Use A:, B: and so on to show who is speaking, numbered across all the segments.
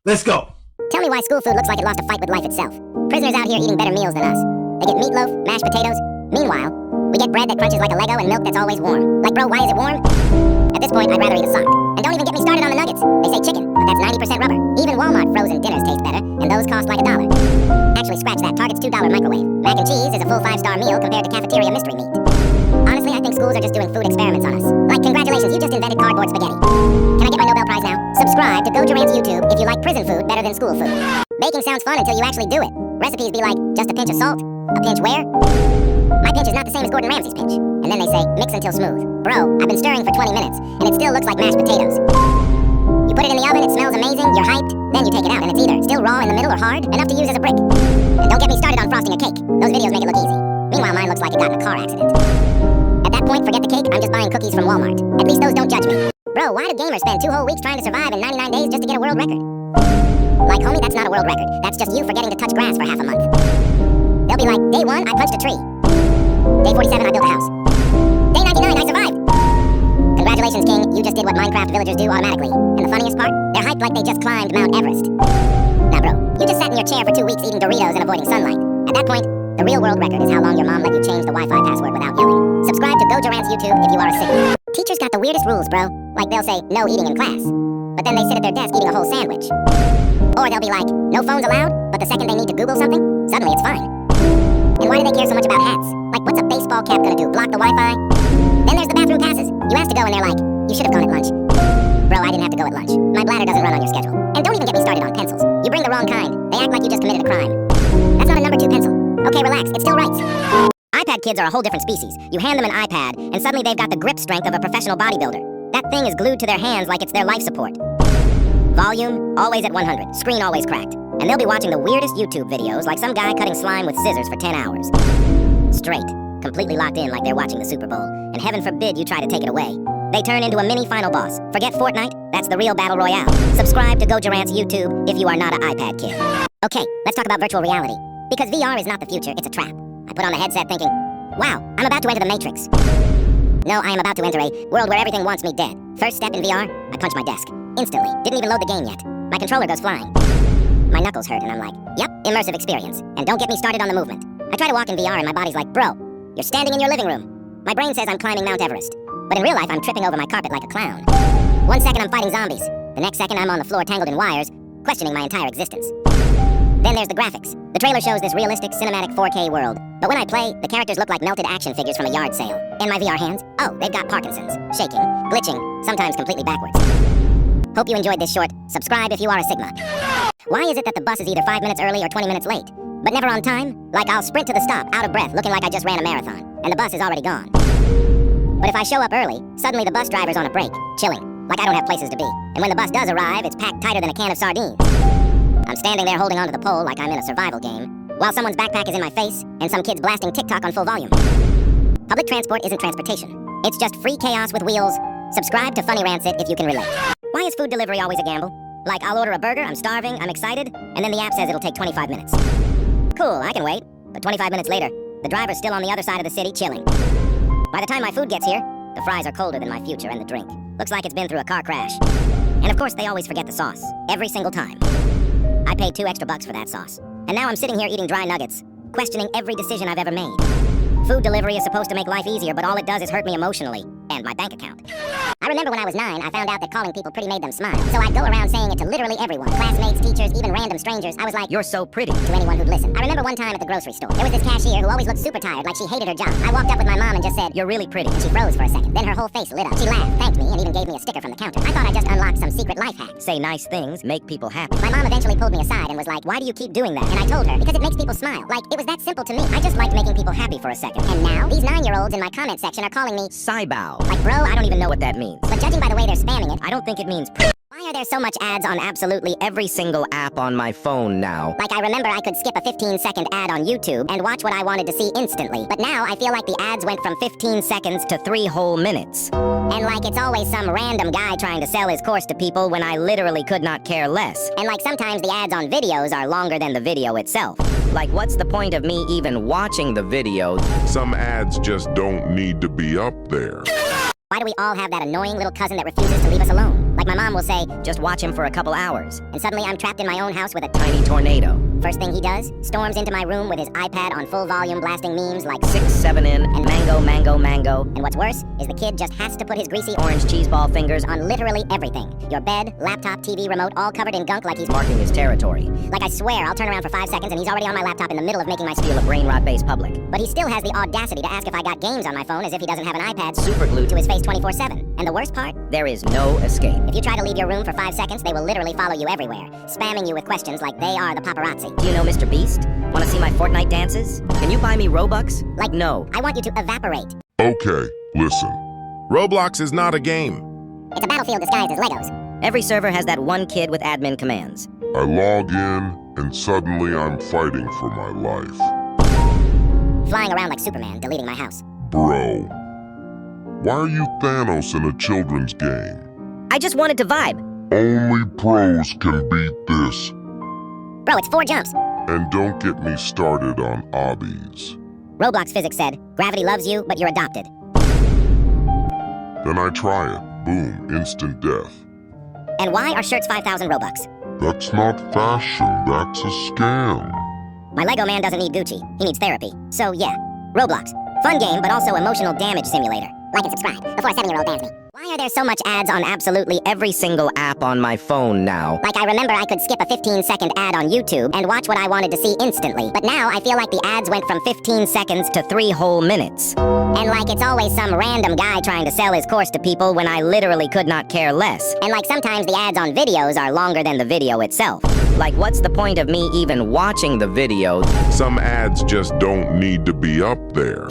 A: Let's go.
B: Tell me why school food looks like it lost a fight with life itself. Prisoners out here eating better meals than us. They get meatloaf, mashed potatoes. Meanwhile, we get bread that crunches like a Lego and milk that's always warm. Like, bro, why is it warm? At this point, I'd rather eat a sock. And don't even get me started on the nuggets. They say chicken, but that's 90% rubber. Even Walmart frozen dinners taste better, and those cost like $1. Actually, scratch that. Target's $2 microwave. Mac and cheese is a full 5-star meal compared to cafeteria mystery meat. Honestly, I think schools are just doing food experiments on us. Like, congratulations, you just invented cardboard spaghetti. Can I get my Nobel Prize now? Subscribe to Rants YouTube if you like prison food better than school food. Baking sounds fun until you actually do it. Recipes be like, just a pinch of salt. A pinch where? My pinch is not the same as Gordon Ramsay's pinch. And then they say, mix until smooth. Bro, I've been stirring for 20 minutes, and it still looks like mashed potatoes. You put it in the oven, it smells amazing, you're hyped, then you take it out, and it's either still raw in the middle or hard, enough to use as a brick. And don't get me started on frosting a cake. Those videos make it look easy. Meanwhile, mine looks like it got in a car accident. At that point, forget the cake, I'm just buying cookies from Walmart. At least those don't judge me. Bro, why do gamers spend 2 whole weeks trying to survive in 99 days just to get a world record? Like, homie, that's not a world record. That's just you forgetting to touch grass for half a month. They'll be like, day 1, I punched a tree. Day 47, I built a house. Day 99, I survived. Congratulations, King. You just did what Minecraft villagers do automatically. And the funniest part? They're hyped like they just climbed Mount Everest. Now, bro, you just sat in your chair for 2 weeks eating Doritos and avoiding sunlight. At that point, the real world record is how long your mom let you change the Wi-Fi password without yelling. Subscribe to Rants YouTube if you are a sibling. Teachers got the weirdest rules, bro. Like, they'll say, no eating in class. But then they sit at their desk eating a whole sandwich. Or they'll be like, no phones allowed, but the second they need to Google something, suddenly it's fine. And why do they care so much about hats? Like, what's a baseball cap gonna do? Block the Wi-Fi? Then there's the bathroom passes. You ask to go and they're like, you should have gone at lunch. Bro, I didn't have to go at lunch. My bladder doesn't run on your schedule. And don't even get me started on pencils. You bring the wrong kind. They act like you just committed a crime. That's not a number 2 pencil. Okay, relax. It still writes. iPad kids are a whole different species. You hand them an iPad, and suddenly they've got the grip strength of a professional bodybuilder. That thing is glued to their hands like it's their life support. Volume, always at 100. Screen always cracked. And they'll be watching the weirdest YouTube videos, like some guy cutting slime with scissors for 10 hours. Straight. Completely locked in like they're watching the Super Bowl. And heaven forbid you try to take it away. They turn into a mini final boss. Forget Fortnite, that's the real battle royale. Subscribe to Rants YouTube if you are not an iPad kid. Okay, let's talk about virtual reality. Because VR is not the future, it's a trap. I put on the headset thinking, wow, I'm about to enter the Matrix. No, I am about to enter a world where everything wants me dead. First step in VR, I punch my desk. Instantly. Didn't even load the game yet. My controller goes flying. My knuckles hurt and I'm like, yep, immersive experience. And don't get me started on the movement. I try to walk in VR and my body's like, bro, you're standing in your living room. My brain says I'm climbing Mount Everest. But in real life, I'm tripping over my carpet like a clown. 1 second I'm fighting zombies. The next second I'm on the floor tangled in wires, questioning my entire existence. Then there's the graphics. The trailer shows this realistic cinematic 4K world. But when I play, the characters look like melted action figures from a yard sale. In my VR hands, oh, they've got Parkinson's, shaking, glitching, sometimes completely backwards. Hope you enjoyed this short. Subscribe if you are a Sigma. Why is it that the bus is either 5 minutes early or 20 minutes late, but never on time? Like, I'll sprint to the stop, out of breath, looking like I just ran a marathon, and the bus is already gone. But if I show up early, suddenly the bus driver's on a break, chilling, like I don't have places to be. And when the bus does arrive, it's packed tighter than a can of sardines. I'm standing there holding onto the pole like I'm in a survival game, while someone's backpack is in my face, and some kid's blasting TikTok on full volume. Public transport isn't transportation. It's just free chaos with wheels. Subscribe to Funny Rants It if you can relate. Why is food delivery always a gamble? Like, I'll order a burger, I'm starving, I'm excited, and then the app says it'll take 25 minutes. Cool, I can wait. But 25 minutes later, the driver's still on the other side of the city chilling. By the time my food gets here, the fries are colder than my future and the drink. Looks like it's been through a car crash. And of course, they always forget the sauce. Every single time. I paid $2 extra for that sauce. And now I'm sitting here eating dry nuggets, questioning every decision I've ever made. Food delivery is supposed to make life easier, but all it does is hurt me emotionally. And my bank account. I remember when I was 9, I found out that calling people pretty made them smile. So I'd go around saying it to literally everyone. Classmates, teachers, even random strangers. I was like,
C: you're so pretty.
B: To anyone who'd listen. I remember one time at the grocery store. There was this cashier who always looked super tired, like she hated her job. I walked up with my mom and just said,
C: you're really pretty.
B: And she froze for a second. Then her whole face lit up. She laughed, thanked me, and even gave me a sticker from the counter. I thought I just unlocked some secret life hack.
C: Say nice things, make people happy.
B: My mom eventually pulled me aside and was like, why do you keep doing that? And I told her, because it makes people smile. Like, it was that simple to me. I just liked making people happy for a second. And now, these 9-year-olds in my comment section are calling me
C: Cybow.
B: Like, bro, I don't even know
C: what that means.
B: But judging by the way they're spamming it,
C: I don't think it means
B: Why are there so much ads on
C: absolutely every single app on my phone now?
B: Like, I remember I could skip a 15-second ad on YouTube and watch what I wanted to see instantly. But now I feel like the ads went from 15 seconds
C: to 3 whole minutes.
B: And like it's always some random guy trying to sell his course to people when I literally could not care less. And like sometimes the ads on videos are longer than the video itself.
C: Like, what's the point of me even watching the video?
D: Some ads just don't need to be up there.
B: Why do we all have that annoying little cousin that refuses to leave us alone? Like, My mom will say,
C: Just watch him for a couple hours.
B: and suddenly I'm trapped in my own house with a
C: Tiny tornado.
B: First thing he does, storms into my room with his iPad on full volume blasting memes like
C: 6, 7 in, and mango, mango, mango.
B: And what's worse is the kid just has to put his greasy
C: Orange cheeseball fingers
B: on literally everything. Your bed, laptop, TV remote, all covered in gunk like he's
C: marking his territory.
B: Like I swear, I'll turn around for 5 seconds and he's already on my laptop in the middle of making my
C: Steal a brain rot-based public.
B: But he still has the audacity to ask if I got games on my phone as if he doesn't have an iPad
C: Super glued
B: to his face 24/7. And the worst part?
C: There is no escape.
B: If you try to leave your room for 5 seconds, they will literally follow you everywhere, spamming you with questions like they are the paparazzi.
C: Do you know Mr. Beast? Want to see my Fortnite dances? Can you buy me Robux?
B: Like,
C: no.
B: I want you to evaporate.
A: Okay, listen. Roblox is not a game.
B: It's a battlefield disguised as Legos.
C: Every server has that one kid with admin commands.
A: I log in, and suddenly I'm fighting for my life.
B: Flying around like Superman, deleting my house.
A: Bro, why are you Thanos in a children's game?
C: I just wanted to vibe.
A: Only pros can beat this.
B: Bro, it's 4 jumps.
A: And don't get me started on obbies.
B: Roblox physics said, gravity loves you, but you're adopted.
A: Then I try it. Boom, instant death.
B: And why are shirts 5,000 Robux?
A: That's not fashion, that's a scam.
B: My Lego man doesn't need Gucci, he needs therapy. So yeah, Roblox. Fun game, but also emotional damage simulator. Like and subscribe before a 7-year-old bans me. Why are there so much ads on absolutely
C: Every single app on my phone now.
B: Like I remember I could skip a 15-second ad on YouTube and watch what I wanted to see instantly. But now I feel like the ads went from 15 seconds
C: To 3 whole minutes.
B: and like it's always some random guy trying to sell his course to people when I
C: Literally could not care less.
B: And like sometimes the ads on videos are longer than the video itself.
C: Like, what's the point of me even watching the video?
A: Some ads just don't need to be up there.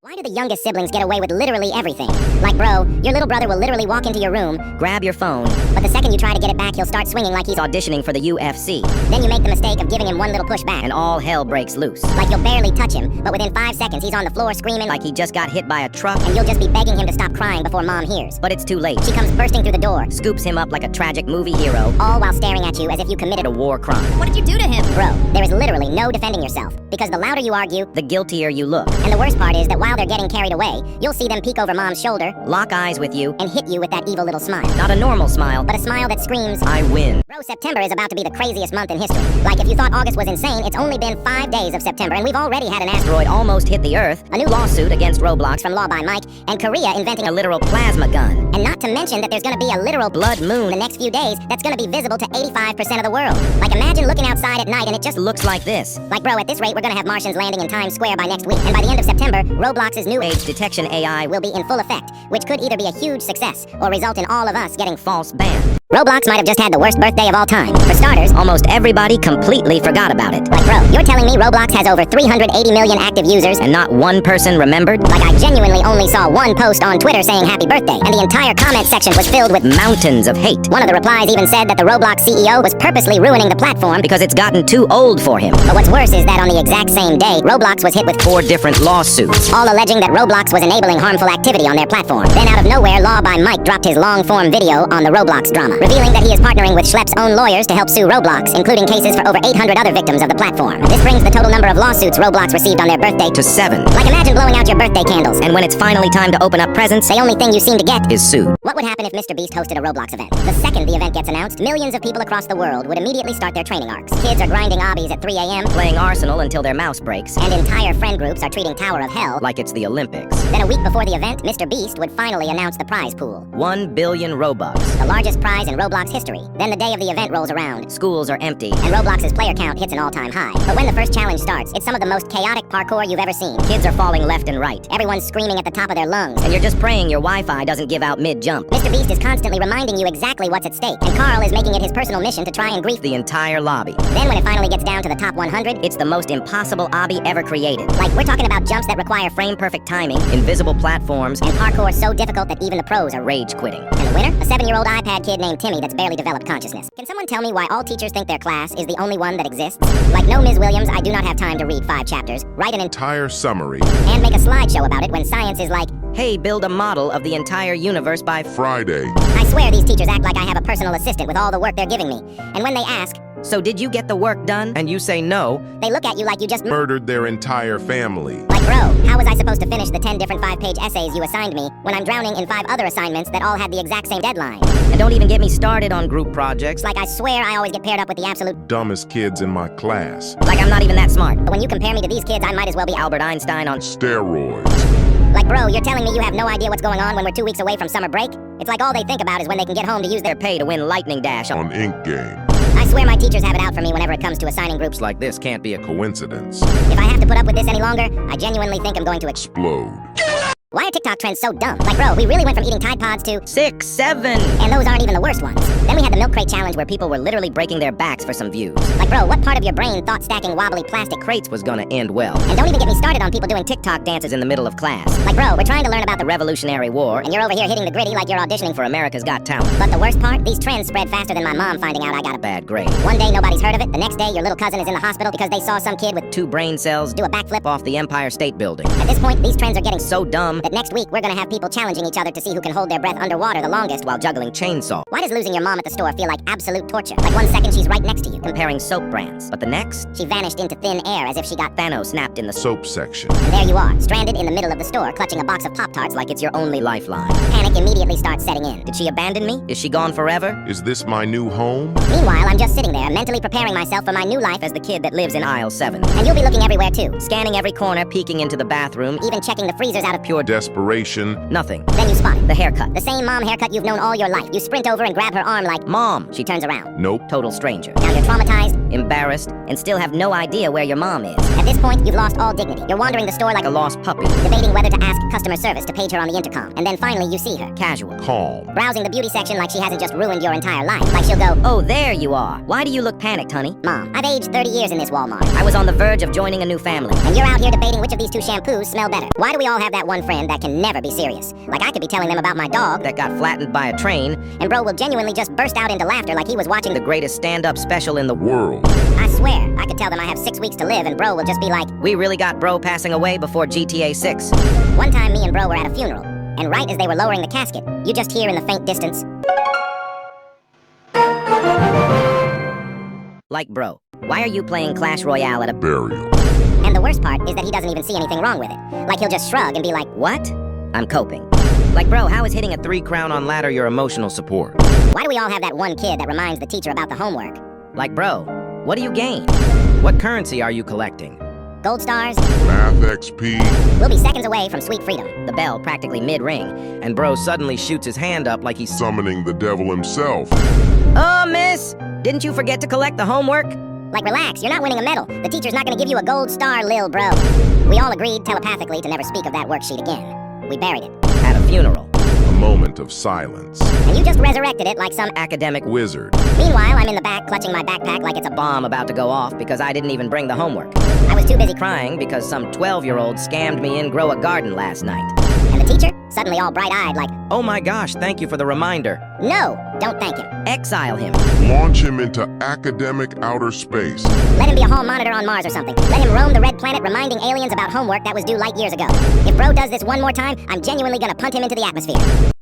B: Why do the youngest siblings get away with literally everything? Like, bro, your little brother will literally walk into your room,
C: Grab your phone.
B: but the second you try to get it back, he'll start swinging like he's
C: Auditioning for the UFC.
B: Then you make the mistake of giving him one little push back.
C: And all hell breaks loose.
B: Like you'll barely touch him, but within 5 seconds he's on the floor screaming
C: Like he just got hit by a truck.
B: and you'll just be begging him to stop crying before mom hears.
C: But it's too late.
B: She comes bursting through the door,
C: Scoops him up like a tragic movie hero.
B: all while staring at you as if you committed
C: A war crime.
B: What did you do to him? Bro, there is literally no defending yourself. Because the louder you argue,
C: The guiltier you look.
B: and the worst part is that while they're getting carried away, you'll see them peek over mom's shoulder
C: Lock eyes with you.
B: and hit you with that evil little smile.
C: Not a normal smile,
B: But a smile that screams,
C: I win.
B: bro, September is about to be the craziest month in history. Like if you thought August was insane, it's only been 5 days of September and we've already had an
C: Asteroid almost hit the Earth.
B: a new lawsuit against Roblox from Law by Mike, and Korea inventing
C: A literal plasma gun.
B: And not to mention that there's gonna be a literal
C: Blood moon.
B: the next few days that's gonna be visible to 85% of the world. Like imagine looking outside at night and it just
C: Looks like this.
B: like, bro, at this rate we're gonna have Martians landing in Times Square by next week. And by the end of September, Roblox's new
C: Age detection AI
B: will be in full effect, which could either be a huge success or result in all of us getting
C: false ban.
B: Roblox might have just had the worst birthday of all time. For starters,
C: Almost everybody completely forgot about it.
B: like bro, you're telling me Roblox has over 380 million active users?
C: And not one person remembered?
B: Like I genuinely only saw one post on Twitter saying happy birthday, and the entire comment section was filled with
C: Mountains of hate.
B: one of the replies even said that the Roblox CEO was purposely ruining the platform.
C: Because it's gotten too old for him.
B: But what's worse is that on the exact same day, Roblox was hit with
C: 4 different lawsuits.
B: all alleging that Roblox was enabling harmful activity on their platform. Then out of nowhere, Law by Mike dropped his long-form video on the Roblox drama, revealing that he is partnering with Schlepp's own lawyers to help sue Roblox, including cases for over 800 other victims of the platform. This brings the total number of lawsuits Roblox received on their birthday
C: To 7.
B: Like imagine blowing out your birthday candles,
C: And when it's finally time to open up presents,
B: the only thing you seem to get
C: is sued.
B: What would happen if Mr. Beast hosted a Roblox event? The second the event gets announced, millions of people across the world would immediately start their training arcs. Kids are grinding obbies at 3 a.m.,
C: Playing Arsenal until their mouse breaks.
B: and entire friend groups are treating Tower of Hell.
C: Like it's the Olympics.
B: Then a week before the event, Mr. Beast would finally announce the prize pool,
C: 1 billion Robux.
B: the largest prize in Roblox history. Then the day of the event rolls around,
C: Schools are empty.
B: and Roblox's player count hits an all-time high. But when the first challenge starts, it's some of the most chaotic parkour you've ever seen.
C: Kids are falling left and right.
B: Everyone's screaming at the top of their lungs.
C: And you're just praying your Wi-Fi doesn't give out mid-jump.
B: Mr. Beast is constantly reminding you exactly what's at stake, and Carl is making it his personal mission to try and grief
C: The entire lobby.
B: Then when it finally gets down to the top 100,
C: It's the most impossible obby ever created.
B: like we're talking about jumps that require
C: Frame-perfect timing, invisible platforms,
B: and parkour so difficult that even the pros are
C: rage quitting.
B: And the winner? A 7-year-old iPad kid named Timmy that's barely developed consciousness. Can someone tell me why all teachers think their class is the only one that exists? Like, no, Ms. Williams, I do not have time to read 5 chapters, write an
A: Entire summary.
B: and make a slideshow about it when science is like,
C: Hey, build a model of the entire universe by
A: Friday.
B: I swear these teachers act like I have a personal assistant with all the work they're giving me. And when they ask,
C: So did you get the work done? And you say no.
B: they look at you like you just
A: Murdered their entire family.
B: like Like, bro, how was I supposed to finish the 10 different 5-page essays you assigned me when I'm drowning in 5 other assignments that all had the exact same deadline?
C: And don't even get me started on group projects.
B: Like, I swear I always get paired up with the absolute
A: Dumbest kids in my class.
C: Like I'm not even that smart.
B: But when you compare me to these kids, I might as well be
C: Albert Einstein on
A: Steroids.
B: Like, bro, you're telling me you have no idea what's going on when we're 2 weeks away from summer break? It's like all they think about is when they can get home to use their
C: their pay to win Lightning Dash.
A: On Ink Game.
B: I swear my teachers have it out for me whenever it comes to assigning groups.
C: Like this can't be a
A: Coincidence.
B: If I have to put up with this any longer, I genuinely think I'm going to
A: Explode.
B: Why are TikTok trends so dumb? Like, bro, we really went from eating Tide Pods to...
C: 6, 7.
B: And those aren't even the worst ones. Then we had the milk crate challenge
C: Where people were literally breaking their backs for some views.
B: Like, bro, what part of your brain thought stacking wobbly plastic
C: Crates was gonna end well.
B: And don't even get me started on people doing
C: TikTok dances in the middle of class.
B: Like, bro, we're trying to learn about the
C: Revolutionary War.
B: and you're over here hitting the gritty like you're auditioning
C: For America's Got Talent.
B: But the worst part, these trends spread faster than my mom finding out I got a
C: Bad grade.
B: One day nobody's heard of it, the next day your little cousin is in the hospital because they saw some kid with
C: 2 brain cells
B: do a backflip.
C: off the Empire State Building.
B: At this point, these trends are getting
C: So dumb
B: that next week we're gonna have people challenging each other to see who can hold their breath underwater the longest.
C: while juggling chainsaw.
B: Why does losing your mom at the store feel like absolute torture? Like 1 second she's right next to you,
C: Comparing soap brands. But the next,
B: she vanished into thin air as if she got
C: Thanos snapped in the
A: Soap section.
B: and there you are, stranded in the middle of the store, clutching a box of Pop-Tarts
C: like it's your only lifeline.
B: panic immediately starts setting in.
C: Did she abandon me? Is she gone forever?
A: Is this my new home?
B: Meanwhile, I'm just sitting there, mentally preparing myself for my new life
C: As the kid that lives in aisle 7.
B: and you'll be looking everywhere too,
C: Scanning every corner, peeking into the bathroom.
B: even checking the freezers out of pure
A: Desperation.
C: Nothing.
B: Then you spot it.
C: The haircut.
B: The same mom haircut you've known all your life. You sprint over and grab her arm like,
C: Mom.
B: she turns around.
A: Nope.
C: Total stranger.
B: Now you're traumatized.
C: Embarrassed. And still have no idea where your mom is.
B: At this point, you've lost all dignity. You're wandering the store like
C: Like a lost puppy.
B: debating whether to ask customer service to page her on the intercom. And then finally you see her,
C: Casual.
A: Calm.
B: browsing the beauty section like she hasn't just ruined your entire life. Like she'll go,
C: Oh, there you are. Why do you look panicked, honey?
B: Mom, I've aged 30 years in this Walmart.
C: I was on the verge of joining a new family.
B: And you're out here debating which of these 2 shampoos smell better. Why do we all have that one friend that can never be serious? Like I could be telling them about my dog,
C: That got flattened by a train.
B: and bro will genuinely just burst out into laughter like he was watching
C: The
B: the...
C: greatest stand-up special in the world.
A: World.
B: I swear, I could tell them I have 6 weeks to live and bro will just be like,
C: We really got bro passing away before GTA 6.
B: one time me and bro were at a funeral, and right as they were lowering the casket, you just hear in the faint distance,
C: Like bro, why are you playing Clash Royale at a...
A: Burial.
B: and the worst part is that he doesn't even see anything wrong with it. Like he'll just shrug and be like,
C: What? I'm coping. Like bro, how is hitting a 3 crown on ladder your emotional support?
B: why do we all have that one kid that reminds the teacher about the homework?
C: Like bro, what do you gain? What currency are you collecting?
B: Gold stars?
A: Math XP.
B: We'll be seconds away from sweet freedom.
C: The bell practically mid-ring, and bro suddenly shoots his hand up like he's...
A: Summoning the devil himself.
C: Miss! Didn't you forget to collect the homework?
B: Like, relax, you're not winning a medal. The teacher's not gonna give you a gold star, lil bro. We all agreed telepathically to never speak of that worksheet again. We buried it.
C: At a funeral.
A: A moment of silence.
B: And you just resurrected it like some...
C: Academic
A: Wizard.
B: Meanwhile, I'm in the back clutching my backpack like it's a bomb.
C: bomb about to go off because I didn't even bring the homework.
B: I was too busy
C: Crying because some 12-year-old scammed me in Grow a Garden last night.
B: And the teacher, suddenly all bright-eyed like,
C: Oh my gosh, thank you for the reminder.
B: no, don't thank him.
C: Exile him.
A: Launch him into academic outer space.
B: Let him be a hall monitor on Mars or something. Let him roam the red planet reminding aliens about homework that was due light years ago. If bro does this one more time, I'm genuinely gonna punt him into the atmosphere.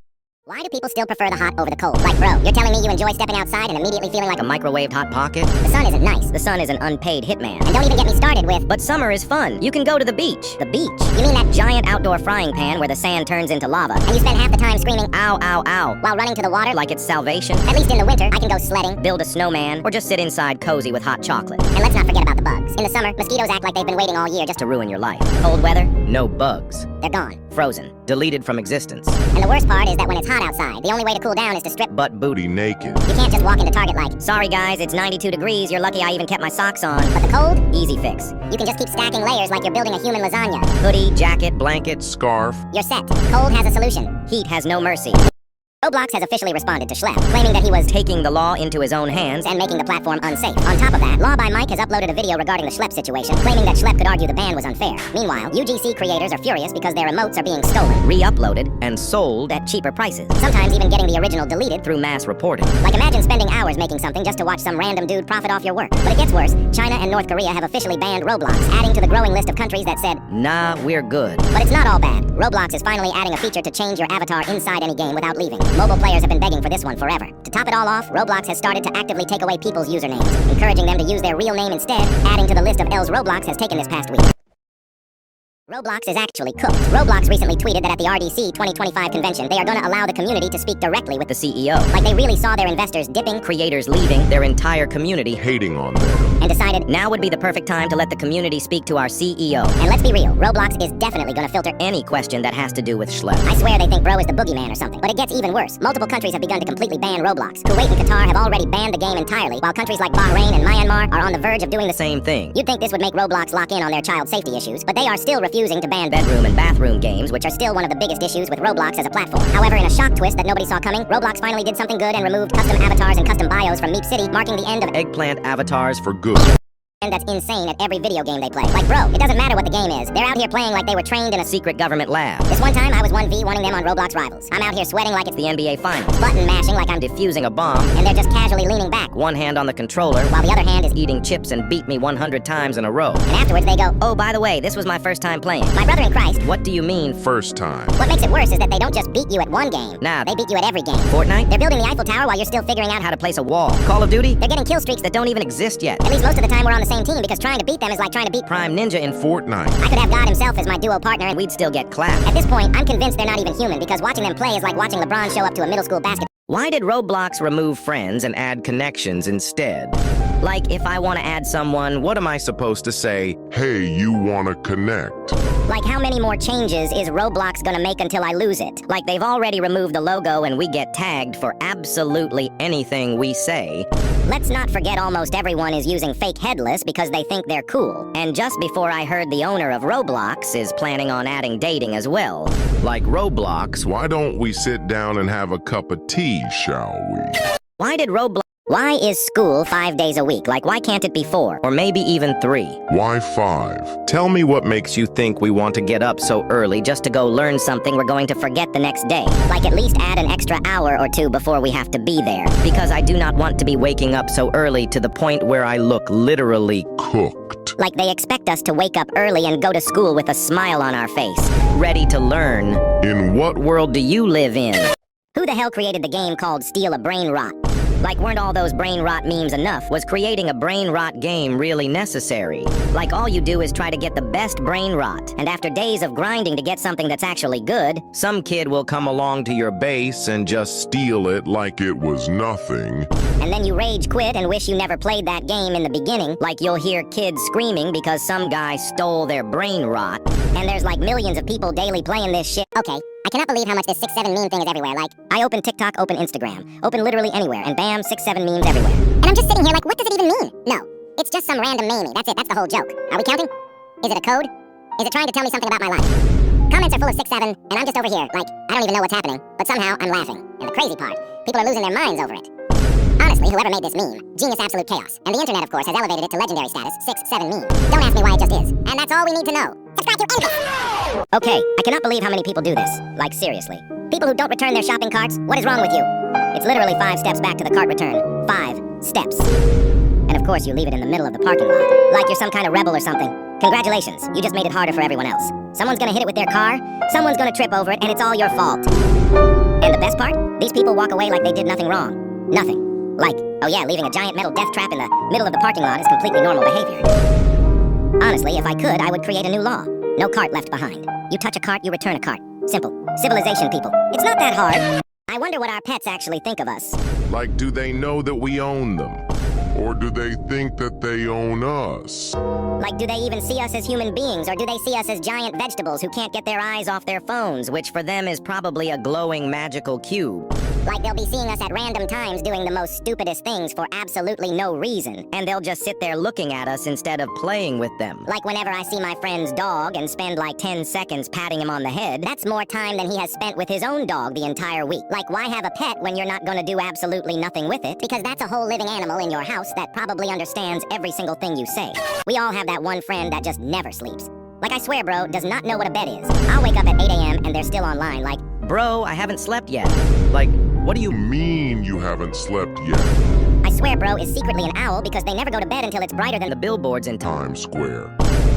B: Why do people still prefer the hot over the cold? Like, bro, you're telling me you enjoy stepping outside and immediately feeling like
C: A microwaved hot pocket?
B: the sun isn't nice.
C: The sun is an unpaid hitman.
B: And don't even get me started with,
C: But summer is fun. You can go to the beach.
B: the beach. You mean that
C: Giant outdoor frying pan where the sand turns into lava.
B: and you spend half the time screaming
C: Ow, ow, ow.
B: while running to the water?
C: Like it's salvation.
B: At least in the winter, I can go sledding.
C: Build a snowman or just sit inside cozy with hot chocolate
B: And let's not forget about the bugs. In the summer, mosquitoes act like they've been waiting all year just
C: to ruin your life. Cold weather, no bugs.
B: they're gone.
C: Frozen, deleted from existence.
B: And the worst part is that when it's hot outside, the only way to cool down is to strip.
C: Butt booty.
A: Booty naked.
B: You can't just walk into Target like,
C: Sorry guys, it's 92 degrees. You're lucky I even kept my socks on.
B: but the cold?
C: Easy fix.
B: You can just keep stacking layers like you're building a human lasagna.
C: Hoodie, jacket, blanket.
A: Scarf.
B: You're set. Cold has a solution.
C: Heat has no mercy.
B: Roblox has officially responded to Schlepp, claiming that he was
C: Taking the law into his own hands.
B: and making the platform unsafe. On top of that, Law by Mike has uploaded a video regarding the Schlepp situation, claiming that Schlepp could argue the ban was unfair. Meanwhile, UGC creators are furious because their emotes are being stolen,
C: Re-uploaded and sold at cheaper prices.
B: sometimes even getting the original deleted.
C: Through mass reporting.
B: Like, imagine spending hours making something just to watch some random dude profit off your work. But it gets worse. China and North Korea have officially banned Roblox, adding to the growing list of countries that said,
C: Nah, we're good.
B: but it's not all bad. Roblox is finally adding a feature to change your avatar inside any game without leaving. Mobile players have been begging for this one forever. To top it all off, Roblox has started to actively take away people's usernames, encouraging them to use their real name instead, adding to the list of L's Roblox has taken this past week. Roblox is actually cooked. Roblox recently tweeted that at the RDC 2025 convention, they are going to allow the community to speak directly with
C: The CEO.
B: like they really saw their investors dipping,
C: Creators leaving, their entire community,
A: hating on them.
B: and decided,
C: now would be the perfect time to let the community speak to our CEO.
B: and let's be real, Roblox is definitely going to filter.
C: Any question that has to do with schlep.
B: I swear they think bro is the boogeyman or something. But it gets even worse. Multiple countries have begun to completely ban Roblox. Kuwait and Qatar have already banned the game entirely, while countries like Bahrain and Myanmar are on the verge of doing the same.
C: Same thing.
B: You'd think this would make Roblox lock in on their child safety issues, but they are still refusing to ban
C: Bedroom and bathroom games,
B: which are still one of the biggest issues with Roblox as a platform. However, in a shock twist that nobody saw coming, Roblox finally did something good and removed custom avatars and custom bios from Meep City, marking the end of
C: eggplant avatars
A: For good.
B: and that's insane at every video game they play. Like, bro, it doesn't matter what the game is. They're out here playing like they were trained in a
C: secret government lab.
B: This one time, I was 1v1ing them on Roblox Rivals. I'm out here sweating like it's
C: The NBA Finals.
B: button mashing like I'm
C: Defusing a bomb.
B: and they're just casually leaning back,
C: One hand on the controller,
B: while the other hand is
C: eating chips and beat me 100 times in a row.
B: and afterwards they go,
C: Oh, by the way, this was my first time playing.
B: my brother in Christ.
C: What do you mean,
A: First time.
B: What makes it worse is that they don't just beat you at one game.
C: Nah.
B: They beat you at every game.
C: Fortnite?
B: They're building the Eiffel Tower while you're still figuring out
C: How to place a wall. Call of Duty?
B: they're getting kill streaks
C: That don't even exist yet.
B: at least most of the time we're on the same team because trying to beat them is like trying to beat
C: Prime Ninja in
A: Fortnite.
B: I could have God himself as my duo partner and
C: We'd still get clapped.
B: at this point, I'm convinced they're not even human because watching them play is like watching LeBron show up to a middle school basketball.
C: Why did Roblox remove friends and add connections instead? Like, if I want to add someone, what am I supposed to say?
A: Hey, you wanna connect?
B: Like, how many more changes is Roblox gonna make until I lose it?
C: Like, they've already removed the logo and we get tagged for absolutely anything we say.
B: Let's not forget almost everyone is using fake headless because they think they're cool.
C: And just before I heard the owner of Roblox is planning on adding dating as well.
A: Like Roblox, why don't we sit down and have a cup of tea, shall we?
C: Why did Roblox?
B: Why is school 5 days a week?
C: Like, why can't it be 4? Or maybe even 3?
A: Why 5?
C: Tell me what makes you think we want to get up so early just to go learn something we're going to forget the next day.
B: Like, at least add an extra hour or two before we have to be there.
C: Because I do not want to be waking up so early to the point where I look literally
A: Cooked.
B: Like, they expect us to wake up early and go to school with a smile on our face.
C: ready to learn.
A: In what
C: World do you live in?
B: Who the hell created the game called Steal a Brain Rot?
C: Like, weren't all those brain rot memes enough? Was creating a brain rot game really necessary? Like, all you do is try to get the best brain rot, and after days of grinding to get something that's actually good,
A: some kid will come along to your base and just steal it like it was nothing.
B: and then you rage quit and wish you never played that game in the beginning,
C: like you'll hear kids screaming because some guy stole their brain rot.
B: and there's like millions of people daily playing this shit. Okay, I cannot believe how much this 6-7 meme thing is everywhere. Like,
C: I open TikTok, open Instagram, open literally anywhere, and bam, 6-7 memes everywhere.
B: and I'm just sitting here like, what does it even mean? No, it's just some random meme. That's it, that's the whole joke. Are we counting? Is it a code? Is it trying to tell me something about my life? Comments are full of 6-7, and I'm just over here, like, I don't even know what's happening, but somehow I'm laughing. And the crazy part, people are losing their minds over it. Honestly, whoever made this meme, genius absolute chaos. And the internet, of course, has elevated it to legendary status, 6-7 meme. Don't ask me why it just is. And that's all we need to know. Subscribe to Endless!
C: Okay, I cannot believe how many people do this. Like, seriously.
B: People who don't return their shopping carts, what is wrong with you?
C: It's literally 5 steps back to the cart return. 5 steps. And of course, you leave it in the middle of the parking lot. Like you're some kind of rebel or something. Congratulations, you just made it harder for everyone else. Someone's gonna hit it with their car, someone's gonna trip over it, and it's all your fault. And the best part? These people walk away like they did nothing wrong. Nothing. Like, oh yeah, leaving a giant metal death trap in the middle of the parking lot is completely normal behavior. Honestly, if I could, I would create a new law. No cart left behind. You touch a cart, you return a cart. Simple. Civilization, people. It's not that hard.
B: I wonder what our pets actually think of us.
A: Like, do they know that we own them? Or do they think that they own us?
B: Like, do they even see us as human beings, or do they see us as giant vegetables who can't get their eyes off their phones?
C: Which for them is probably a glowing magical cube.
B: Like, they'll be seeing us at random times doing the most stupidest things for absolutely no reason.
C: And they'll just sit there looking at us instead of playing with them.
B: Like, whenever I see my friend's dog and spend like 10 seconds patting him on the head, that's more time than he has spent with his own dog the entire week. Like, why have a pet when you're not gonna do absolutely nothing with it? Because that's a whole living animal in your house that probably understands every single thing you say. We all have that one friend that just never sleeps. Like, I swear, bro, does not know what a bed is. I'll wake up at 8 a.m. and they're still online, like,
C: bro, I haven't slept yet. Like, what do you
A: Mean you haven't slept yet?
B: I swear, bro is secretly an owl because they never go to bed until it's brighter than
C: the billboards in town?
A: Times Square.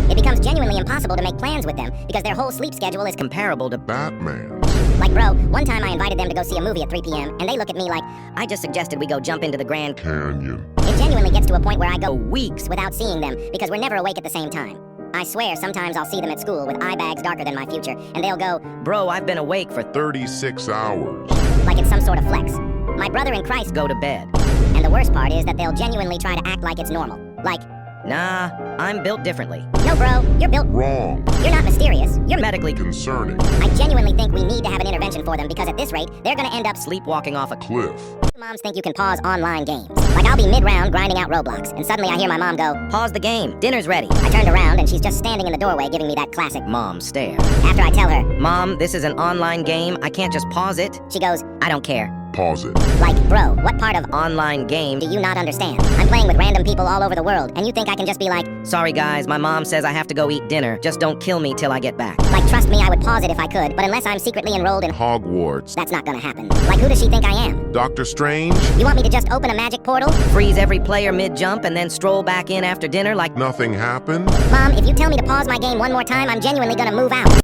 B: It becomes genuinely impossible to make plans with them because their whole sleep schedule is
C: Comparable to
A: Batman.
B: like, bro, one time I invited them to go see a movie at 3 p.m. and they look at me like,
C: I just suggested we go jump into the Grand
A: Canyon.
B: it genuinely gets to a point where I go
C: weeks
B: without seeing them because we're never awake at the same time.
C: I swear sometimes I'll see them at school with eye bags darker than my future, and they'll go,
D: Bro, I've been awake for
A: 36 hours.
C: like it's some sort of flex. My brother in Christ
D: go to bed.
C: And the worst part is that they'll genuinely try to act like it's normal. Like,
D: Nah, I'm built differently.
C: no bro, you're built,
A: Wrong.
C: you're not mysterious, you're
D: Medically
A: Concerning.
C: I genuinely think we need to have an intervention for them because at this rate, they're gonna end up
D: sleepwalking off a
A: Cliff.
C: Moms think you can pause online games. Like I'll be mid-round grinding out Roblox, and suddenly I hear my mom go,
D: Pause the game. Dinner's ready.
C: I turned around and she's just standing in the doorway giving me that classic
D: Mom stare.
C: after I tell her,
D: Mom, this is an online game. I can't just pause it.
C: she goes,
D: I don't care.
A: Pause it.
C: like, bro, what part of
D: Online game.
C: do you not understand? I'm playing with random people all over the world, and you think I can just be like,
D: Sorry guys, my mom says I have to go eat dinner. Just don't kill me till I get back.
C: trust me, I would pause it if I could, but unless I'm secretly enrolled in
A: Hogwarts.
C: that's not gonna happen. Like, who does she think I am?
A: Doctor Strange.
C: You want me to just open a magic portal?
D: Freeze every player mid-jump and then stroll back in after dinner like
A: Nothing happened.
C: Mom, if you tell me to pause my game one more time, I'm genuinely gonna move out.